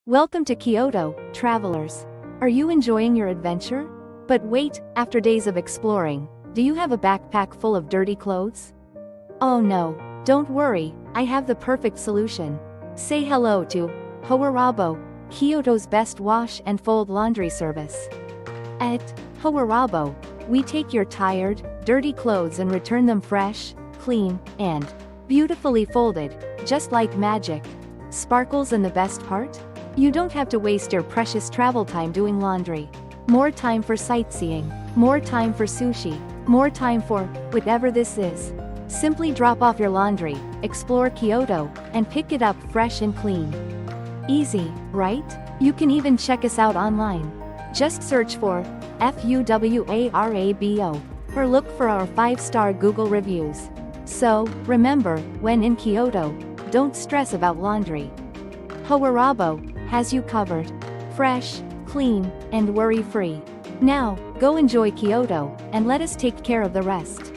Welcome to Kyoto, travelers. Are you enjoying your adventure? But wait, after days of exploring, do you have a backpack full of dirty clothes? Oh no, don't worry, I have the perfect solution. Say hello to Howarabo, Kyoto's best wash and fold laundry service. At Howarabo, we take your tired, dirty clothes and return them fresh, clean, and beautifully folded, just like magic. Sparkles, and the best part? You don't have to waste your precious travel time doing laundry. More time for sightseeing, more time for sushi, more time for whatever this is. Simply drop off your laundry, explore Kyoto, and pick it up fresh and clean. Easy, right? You can even check us out online. Just search for FUWARABO or look for our 5-star Google reviews. So, remember, when in Kyoto, don't stress about laundry. Howarabo has you covered. Fresh, clean, and worry-free. Now, go enjoy Kyoto, and let us take care of the rest.